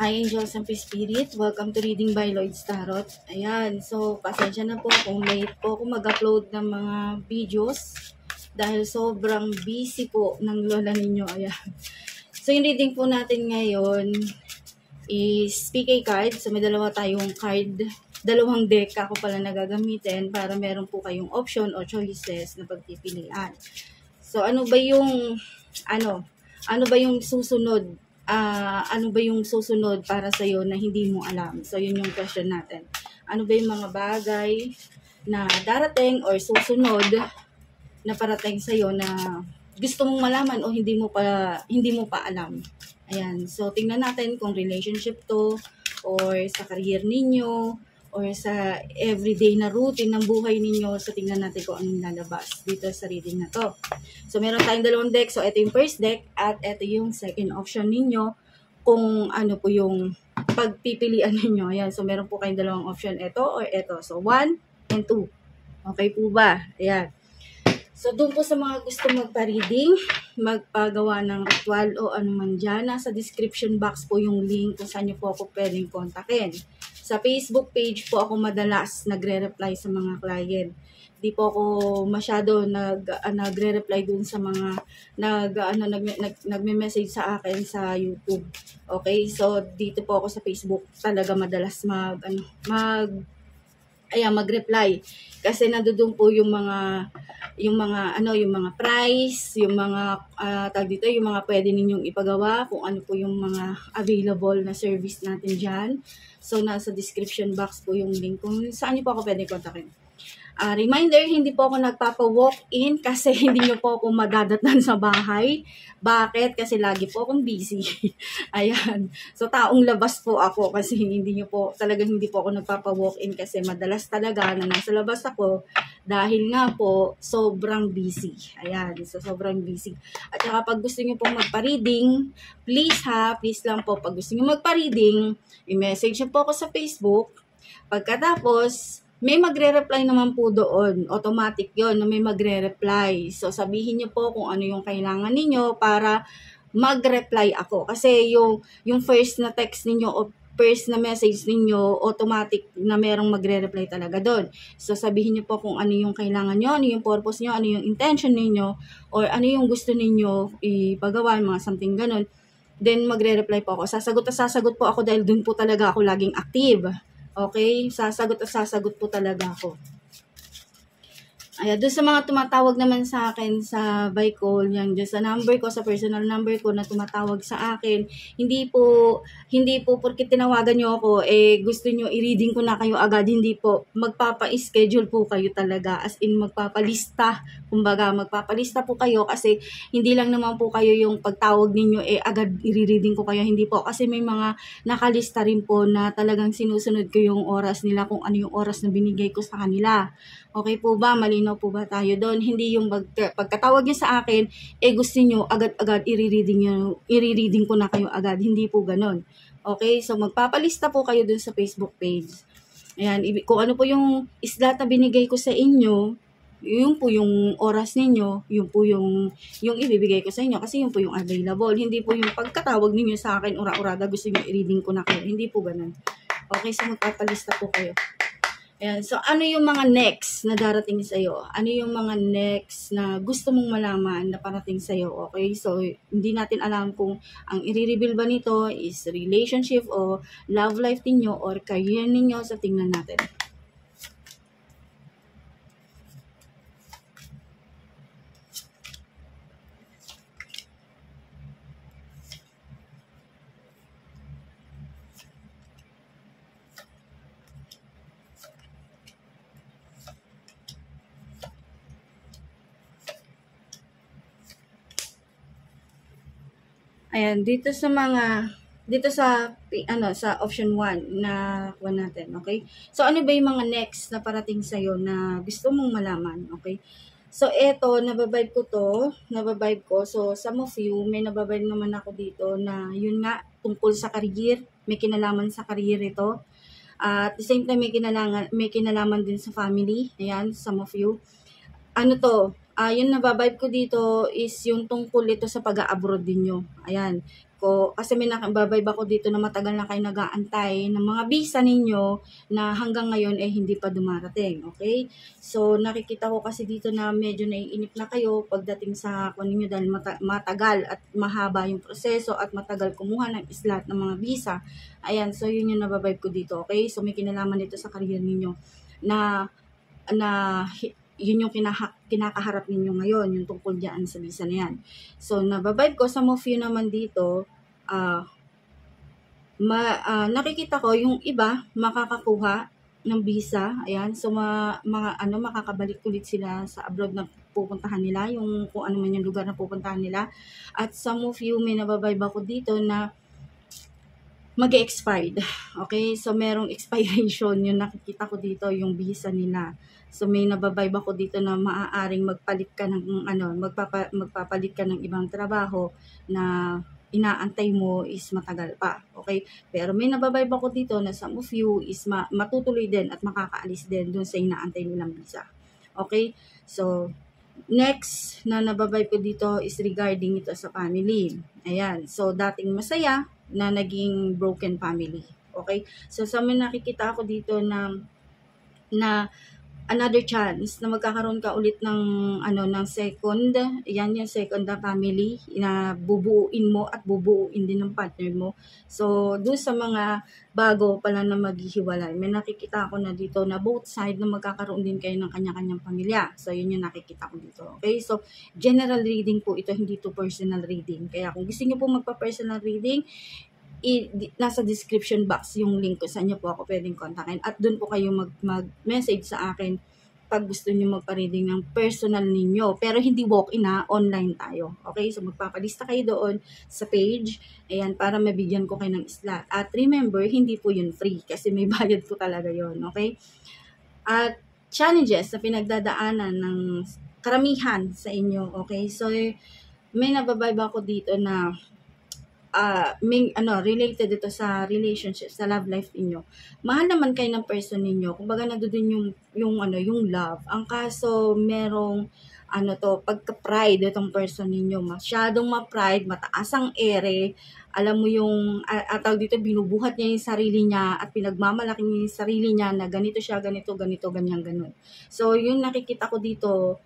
Hi Angels and Free Spirit, welcome to Reading by Lloyd's Tarot. Ayan, so pasensya na po kung late po ako mag-upload ng mga videos dahil sobrang busy po ng lola ninyo. Ayan. So yung reading po natin ngayon is PK card. So may dalawa tayong card, dalawang deck ako pala nagagamitin para meron po kayong option o choices na pagpipilian. So ano ba yung susunod? Ano ba yung susunod para sa'yo na hindi mo alam? So, yun yung question natin. Ano ba yung mga bagay na darating or susunod na parating sa'yo na gusto mong malaman o hindi mo pa alam? Ayan. So, tingnan natin kung relationship to or sa career ninyo or sa everyday na routine ng buhay ninyo. So, tingnan natin kung anong lalabas dito sa reading na to. So, meron tayong dalawang deck. So, ito yung first deck at ito yung second option ninyo kung ano po yung pagpipilian ninyo. Ayan. So, meron po kayong dalawang option. Ito or ito. So, 1 and 2. Okay po ba? Ayan. So, doon po sa mga gusto magpa-reading, magpagawa ng ritual o anuman dyan, nasa description box po yung link kung saan nyo po ako pwedeng kontakin. Sa Facebook page po ako madalas nagre-reply sa mga client. Di po ako masyado nagre-reply dun sa mga nagme-message sa akin sa YouTube. Okay? So, dito po ako sa Facebook talaga madalas mag-reply kasi nandoon po yung mga price, yung mga yung mga pwede ninyong ipagawa, kung ano po yung mga available na service natin diyan. So nasa description box po yung link kung saan niyo po ako pwede kontakin. Reminder, hindi po ako nagpapa-walk-in kasi hindi nyo po ako madadatnan sa bahay. Bakit? Kasi lagi po akong busy. Ayan. So, taong labas po ako kasi hindi po ako nagpapa-walk-in kasi madalas talaga na nasa labas ako dahil nga po sobrang busy. Ayan. So, sobrang busy. At saka pag gusto nyo pong magpa-reading, please lang po, pag gusto nyo magpa-reading, i-message nyo po ako sa Facebook. Pagkatapos, may magre-reply naman po doon. Automatic yon na may magre-reply. So, sabihin niyo po kung ano yung kailangan ninyo para mag-reply ako. Kasi yung first na text ninyo o first na message ninyo, automatic na merong magre-reply talaga doon. So, sabihin niyo po kung ano yung kailangan nyo, ano yung purpose nyo, ano yung intention ninyo, or ano yung gusto ninyo ipagawa, mga something ganun. Then, magre-reply po ako. Sasagot po ako dahil doon po talaga ako laging active. Okay? Sasagot po talaga ako. Ayan, doon sa mga tumatawag naman sa akin sa by call, yan, dyan sa number ko, sa personal number ko na tumatawag sa akin, hindi po porque tinawagan nyo ako, gusto nyo i-reading ko na kayo agad, hindi po, magpapa-schedule po kayo talaga, as in magpapalista, kumbaga magpapalista po kayo kasi hindi lang naman po kayo yung pagtawag ninyo, agad i-reading ko kayo, hindi po, kasi may mga nakalista rin po na talagang sinusunod ko yung oras nila, kung ano yung oras na binigay ko sa kanila. Okay po ba? Malinaw po ba tayo doon? Hindi yung pagkatawag niyo sa akin, gusto niyo agad-agad i-reading ko na kayo agad. Hindi po ganon. Okay? So, magpapalista po kayo doon sa Facebook page. Ayan, kung ano po yung slot na binigay ko sa inyo, yun po yung oras ninyo, yun po yung ibibigay ko sa inyo kasi yun po yung available. Hindi po yung pagkatawag ninyo sa akin, ura-urada, gusto niyo i-reading ko na kayo. Hindi po ganon. Okay? So, magpapalista po kayo. Ayan. So, ano yung mga next na darating sa'yo? Ano yung mga next na gusto mong malaman na parating sa'yo? Okay? So, hindi natin alam kung ang i-reveal ba nito is relationship o love life ninyo or career ninyo. So, tingnan natin. Ayan, dito sa option 1 na kuha natin, okay? So, ano ba yung mga next na parating sa'yo na gusto mong malaman, okay? So, eto, nababibe ko. So, some of you, may nababibe naman ako dito na yun nga, tungkol sa career, may kinalaman sa career ito. At the same time, may kinalaman din sa family. Ayan, some of you. Ano to? Yung nababibe ko dito is yung tungkol ito sa pag-a-abroad ninyo. Ayan. Kasi may nababibe ako dito na matagal na kayo nag-aantay ng mga visa ninyo na hanggang ngayon hindi pa dumarating. Okay? So, nakikita ko kasi dito na medyo naiinip na kayo pagdating sa ninyo dahil matagal at mahaba yung proseso at matagal kumuha ng slot ng mga visa. Ayan. So, yun yung nababibe ko dito. Okay? So, may kinalaman dito sa career ninyo na yun yung kinakaharap ninyo ngayon, yung tungkol dyan sa visa na yan. So, nababibe ko sa of you naman dito, nakikita ko yung iba makakakuha ng visa, ayan. So, makakabalik ulit sila sa abroad na pupuntahan nila, yung kung ano man yung lugar na pupuntahan nila. At some of you, may nababibe ako dito na mag-expired. Okay? So, merong expiration yung nakikita ko dito, yung visa nila. So, may nababibe ako dito na maaaring magpalit ka ng, magpapalit ka ng ibang trabaho na inaantay mo is matagal pa. Okay? Pero may nababibe ako dito na some of you is matutuloy din at makakaalis din dun sa inaantay nilang visa. Okay? So, next na nababibe ko dito is regarding ito sa family. Ayan. So, dating masaya na naging broken family. Okay? So, sa may nakikita ako dito na another chance na magkakaroon ka ulit ng second, yan yung second na family na bubuuin mo at bubuuin din ng partner mo. So, doon sa mga bago pala na maghihiwalay, may nakikita ako na dito na both side na magkakaroon din kayo ng kanya-kanyang pamilya. So, yun yung nakikita ko dito. Okay? So, general reading po ito, hindi to personal reading. Kaya kung gusto niyo po magpa-personal reading, nasa description box yung link ko sa inyo po ako pwedeng kontakin at doon po kayo mag-message sa akin pag gusto niyo magpa-reading ng personal ninyo, pero hindi walk-in online tayo. Okay? So magpapalista kayo doon sa page, ayan, para mabigyan ko kayo ng slot. At remember, hindi po yun free kasi may bayad po talaga yun. Okay? At challenges na pinagdadaanan ng karamihan sa inyo. Okay? So may nababibe ako dito na related ito sa relationship, sa love life niyo. Mahal naman kayo ng person ninyo. Kumbaga nandoon yung love. Ang kaso merong pagka-pride itong person ninyo. Masyadong ma-pride, mataas ang ere. Alam mo yung tawag dito, binubuhat niya yung sarili niya at pinagmamalaki niya yung sarili niya na ganito siya, ganito, ganyan, ganun. So, yung nakikita ko dito,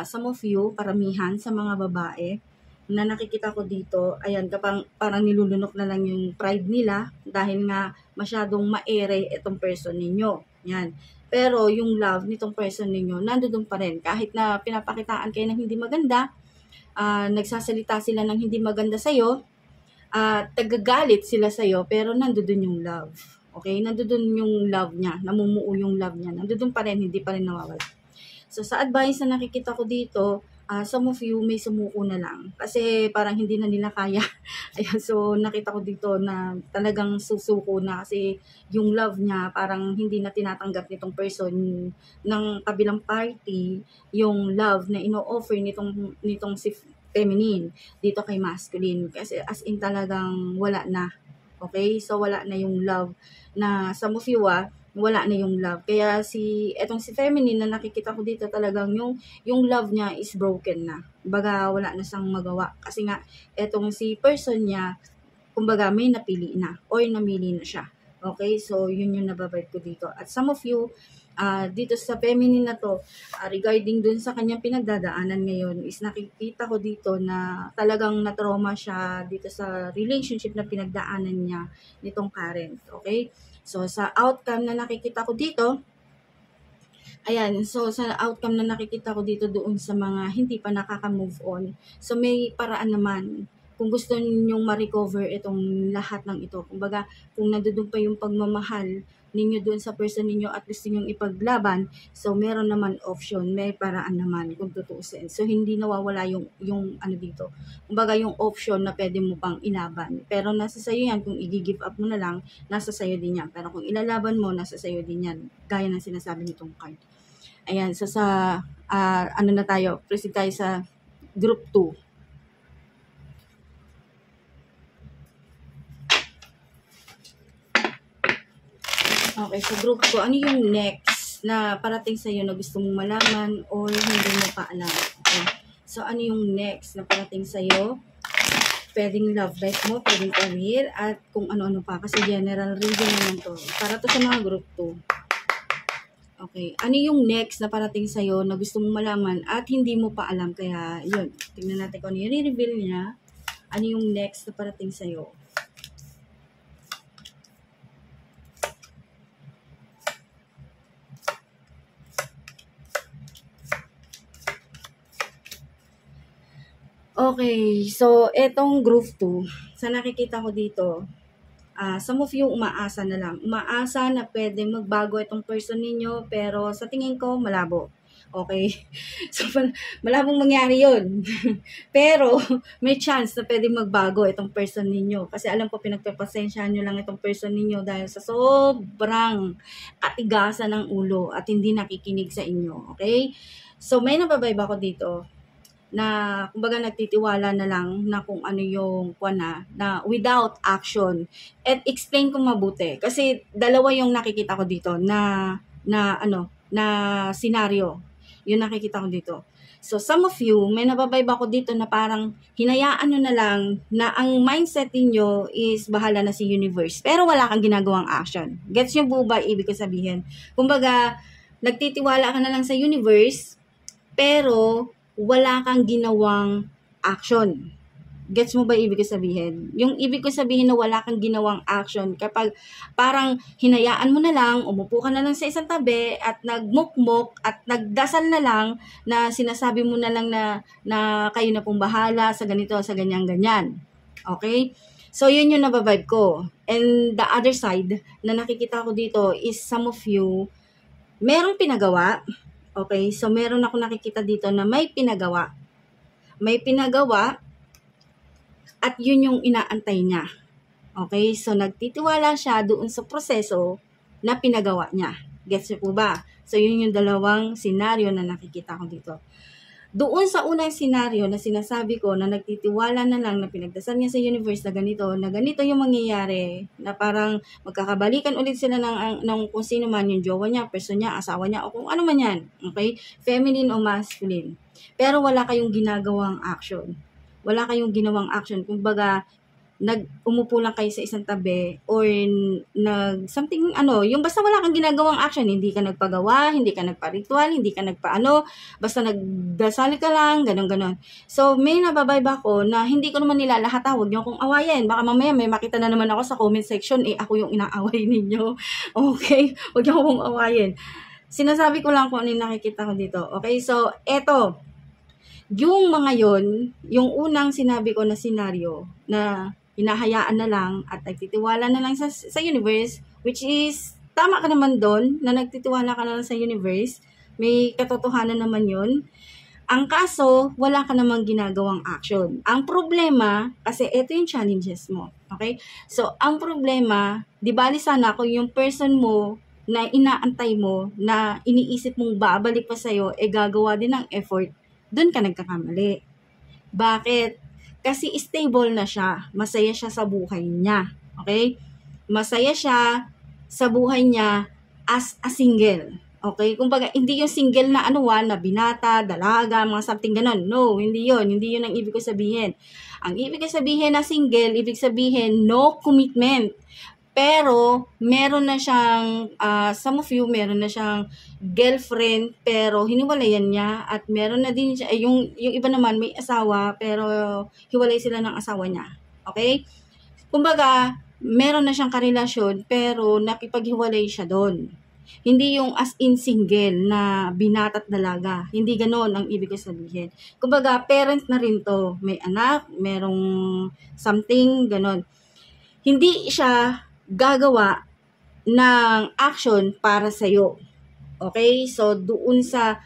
some of you, paramihan sa mga babae, na nakikita ko dito, ayan, parang nilulunok na lang yung pride nila dahil nga masyadong maere itong person ninyo. Yan. Pero yung love nitong person ninyo, nandoon pa rin. Kahit na pinapakitaan kayo ng hindi maganda, nagsasalita sila ng hindi maganda sa'yo, tagagalit sila sa'yo, pero nandoon yung love. Okay? Nandoon yung love niya, namumuo yung love niya. Nandoon pa rin, hindi pa rin nawawala. So, sa advice na nakikita ko dito, some of you may sumuko na lang kasi parang hindi na nila kaya. Ayan, so nakita ko dito na talagang susuko na kasi yung love niya parang hindi na tinatanggap nitong person ng kabilang party, yung love na ino-offer nitong si feminine dito kay masculine kasi as in talagang wala na. Okay? So wala na yung love na some of you wala na yung love. Kaya etong si feminine na nakikita ko dito talagang yung love niya is broken na. Kumbaga wala na siyang magawa. Kasi nga, etong si person niya, kumbaga may napili na or namili na siya. Okay? So, yun yung nababibe ko dito. At some of you, dito sa feminine na to, regarding dun sa kanyang pinagdadaanan ngayon, is nakikita ko dito na talagang na-trauma siya dito sa relationship na pinagdaanan niya nitong current. Okay? So, sa outcome na nakikita ko dito, ayan, so sa outcome na nakikita ko dito doon sa mga hindi pa nakaka-move on, so may paraan naman kung gusto ninyong ma-recover itong lahat ng ito. Kumbaga, kung nandoon pa yung pagmamahal ninyo doon sa person ninyo at gusto ninyong ipaglaban, so meron naman option, may paraan naman kung tutuusin. So, hindi nawawala yung dito. Kumbaga, yung option na pwede mo pang inaban. Pero nasa sayo yan, kung i-give up mo na lang, nasa sayo din yan. Pero kung ilalaban mo, nasa sayo din yan. Gaya ng sinasabi nitong card. Ayan, so sa, na tayo, proceed tayo sa group 2. Okay, so group ko, ano yung next na parating sa'yo na gusto mong malaman or hindi mo pa alam? Okay. So, ano yung next na parating sa'yo? Pwedeng love life mo, pwedeng career, at kung ano-ano pa. Kasi general reading naman to. Para to sa mga group 2. Okay. Ano yung next na parating sa'yo na gusto mong malaman at hindi mo pa alam? Kaya, yun. Tingnan natin kung ano yung i-reveal niya. Ano yung next na parating sa'yo? Okay, so etong group 2, sa nakikita ko dito, some of you umaasa na lang. Umaasa na pwede magbago itong person ninyo, pero sa tingin ko, malabo. Okay? So, malabong mangyari yun. Pero, may chance na pwede magbago itong person ninyo. Kasi alam ko, pinagpapasensyahan nyo lang itong person ninyo dahil sa sobrang katigasan ng ulo at hindi nakikinig sa inyo. Okay? So, may nababayba ko dito na kumbaga nagtitiwala na lang na kung ano yung na without action. At explain kong mabuti kasi dalawa yung nakikita ko dito na scenario. Yung nakikita ko dito. So some of you, may nababayba ko dito na parang hinayaan nyo na lang na ang mindset niyo is bahala na si universe. Pero wala kang ginagawang action. Gets nyo po ba ibig ko sabihin? Kumbaga, nagtitiwala ka na lang sa universe, pero wala kang ginawang action. Gets mo ba ibig ko sabihin? Yung ibig ko sabihin na wala kang ginawang action, kapag parang hinayaan mo na lang, umupo ka na lang sa isang tabi at nagmukmok at nagdasal na lang na sinasabi mo na lang na kayo na pong bahala sa ganito, sa ganyan-ganyan. Okay? So, yun yung nabavibe ko. And the other side na nakikita ko dito is some of you, merong pinagawa. Okay, so meron ako nakikita dito na may pinagawa. May pinagawa at yun yung inaantay niya. Okay, so nagtitiwala siya doon sa proseso na pinagawa niya. Gets niyo po ba? So yun yung dalawang senaryo na nakikita ko dito. Doon sa unang senaryo na sinasabi ko na nagtitiwala na lang na pinagdasal niya sa universe na ganito yung mangyayari, na parang magkakabalikan ulit sila ng kung sino man yung jowa niya, person niya, asawa niya, o kung ano man yan. Okay? Feminine o masculine. Pero wala kayong ginagawang action. Wala kayong ginawang action. Kumbaga, umupo lang kayo sa isang tabi or something yung basta wala kang ginagawang action, hindi ka nagpagawa, hindi ka nagpa-ritual, hindi ka basta nagdasal ka lang, ganon. So, may nababayba ko na hindi ko naman nilalahat, huwag niyo akong awayin. Baka mamaya may makita na naman ako sa comment section, ako yung inaaway ninyo. Okay? Huwag niyo akong awayin. Sinasabi ko lang kung ano yung nakikita ko dito. Okay? So, eto. Yung mga yon, yung unang sinabi ko na senaryo na hinahayaan na lang at nagtitiwala na lang sa universe, which is, tama ka naman doon, na nagtitiwala ka na lang sa universe, may katotohanan naman yun. Ang kaso, wala ka namang ginagawang action. Ang problema, kasi ito yung challenges mo, okay? So, ang problema, di bali sana kung yung person mo na inaantay mo, na iniisip mong babalik pa sa'yo, gagawa din ng effort, doon ka nagkakamali. Bakit? Kasi stable na siya. Masaya siya sa buhay niya. Okay? Masaya siya sa buhay niya as a single. Okay? Kumbaga, hindi yung single na na binata, dalaga, mga something ganon. No, hindi yun. Hindi yun ang ibig ko sabihin. Ang ibig ko sabihin na single, ibig sabihin no commitment. Pero, meron na siyang, some of you, meron na siyang girlfriend, pero hiniwalayan niya. At meron na din siya, yung iba naman may asawa, pero hiwalay sila ng asawa niya. Okay? Kumbaga, meron na siyang karelasyon, pero nakipaghiwalay siya doon. Hindi yung as in single na binata at dalaga. Hindi ganoon ang ibig ko sabihin. Kumbaga, parent na rin to. May anak, merong something, ganon. Hindi siya gagawa ng action para sa iyo. Okay? So doon sa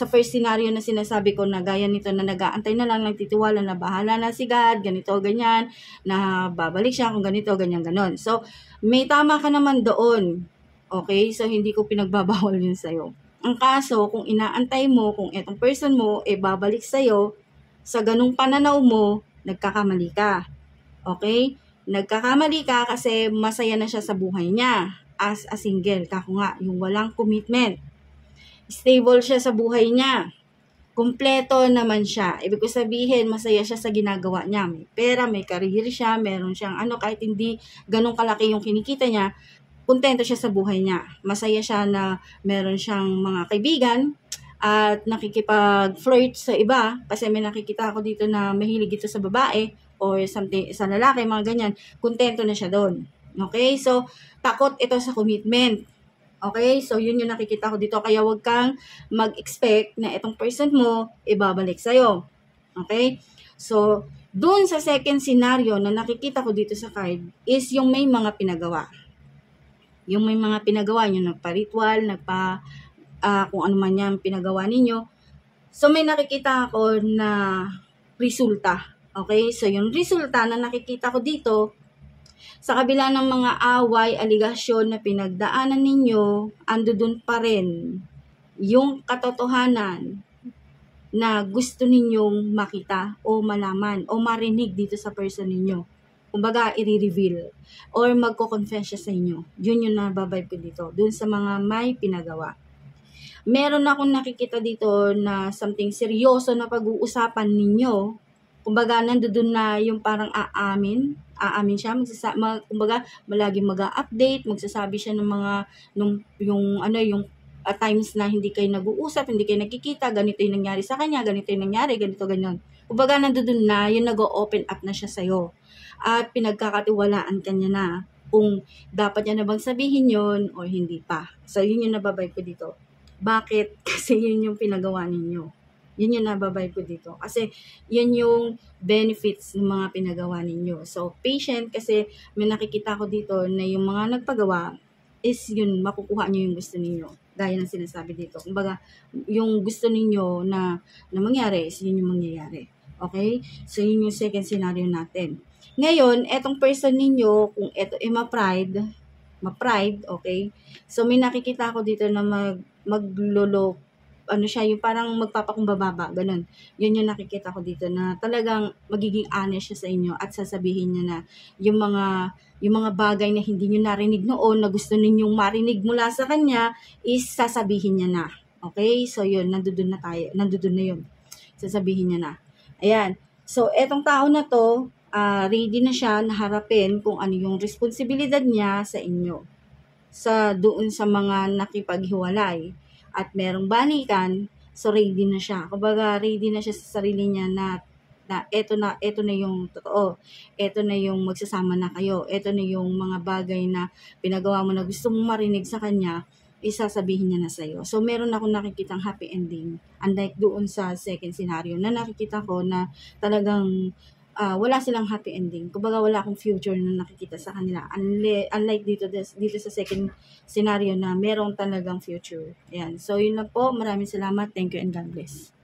first scenario na sinasabi ko, na gaya nito na nag-aantay na lang, nagtitiwala na bahala na si God, ganito ganyan, na babalik siya kung ganito ganyan ganon. So may tama ka naman doon. Okay? So hindi ko pinagbabawal yun sa iyo. Ang kaso, kung inaantay mo kung etong person mo babalik sa iyo, sa ganung pananaw mo, nagkakamali ka. Okay? Nagkakamali ka kasi masaya na siya sa buhay niya as a single. Kako nga, yung walang commitment. Stable siya sa buhay niya. kumpleto naman siya. Ibig ko sabihin, masaya siya sa ginagawa niya. May pera, may career siya, meron siyang kahit hindi ganun kalaki yung kinikita niya, kontento siya sa buhay niya. Masaya siya na meron siyang mga kaibigan at nakikipag-flirt sa iba kasi may nakikita ako dito na mahilig ito sa babae or something sa lalaki, mga ganyan. Kontento na siya doon. Okay? So, takot ito sa commitment. Okay? So, yun yung nakikita ko dito. Kaya wag kang mag-expect na itong person mo ibabalik sa'yo. Okay? So, dun sa second scenario na nakikita ko dito sa card is yung may mga pinagawa. Yung may mga pinagawa, yung nagpa-ritual, kung ano man yan pinagawa ninyo. So, may nakikita ako na resulta. Okay? So, yung resulta na nakikita ko dito, sa kabila ng mga away, aligasyon na pinagdaanan ninyo, ando dun pa rin yung katotohanan na gusto ninyong makita o malaman o marinig dito sa person ninyo. Kumbaga, i-reveal or magko-confess siya sa inyo. Yun yung nababibe ko dito, dun sa mga may pinagawa. Meron akong nakikita dito na something seryoso na pag-uusapan ninyo. Kumbaga, nandoon na yung parang aamin siya, kumbaga, malaging mag-update, magsasabi siya ng mga, yung times na hindi kayo nag-uusap, hindi kayo nagkikita, ganito yung nangyari sa kanya, ganito yung nangyari, ganito, ganyan. Kumbaga, nandoon na, yung nag-open up na siya sa'yo. At pinagkakatiwalaan kanya na kung dapat niya na bang sabihin yun o hindi pa. So, yun yung nababibe ko dito. Bakit? Kasi yun yung pinagawa ninyo. Yun yung nababibe ko dito. Kasi yun yung benefits ng mga pinagawa ninyo. So, patient kasi may nakikita ko dito na yung mga nagpagawa is yun, makukuha nyo yung gusto ninyo. Gaya ng sinasabi dito. Kumbaga, yung gusto ninyo na mangyari is yun yung mangyayari. Okay? So, yun yung second scenario natin. Ngayon, etong person ninyo, kung eto ay ma-pride, okay? So, may nakikita ko dito na maglolo, siya, yung parang magpapakumbababa, ganun. Yun yung nakikita ko dito na talagang magiging honest siya sa inyo at sasabihin niya na yung mga bagay na hindi niyo narinig noon na gusto ninyong marinig mula sa kanya is sasabihin niya na. Okay? So, yun, nandoon na yun. Sasabihin niya na. Ayan. So, etong tao na to, ready na siya na harapin kung ano yung responsibilidad niya sa inyo. Doon sa mga nakipaghiwalay at merong balikan, so ready na siya. Kumbaga, ready na siya sa sarili niya na eto na yung totoo. Eto na yung magsasama na kayo. Eto na yung mga bagay na pinagawa mo na gusto mong marinig sa kanya, isasabihin niya na sa'yo. So, meron akong nakikitang happy ending. Unlike doon sa second scenario na nakikita ko na talagang wala silang happy ending. Kumbaga, wala akong future na nakikita sa kanila. Unlike dito sa second scenario na merong talagang future. Ayan. So, yun lang po. Maraming salamat. Thank you and God bless.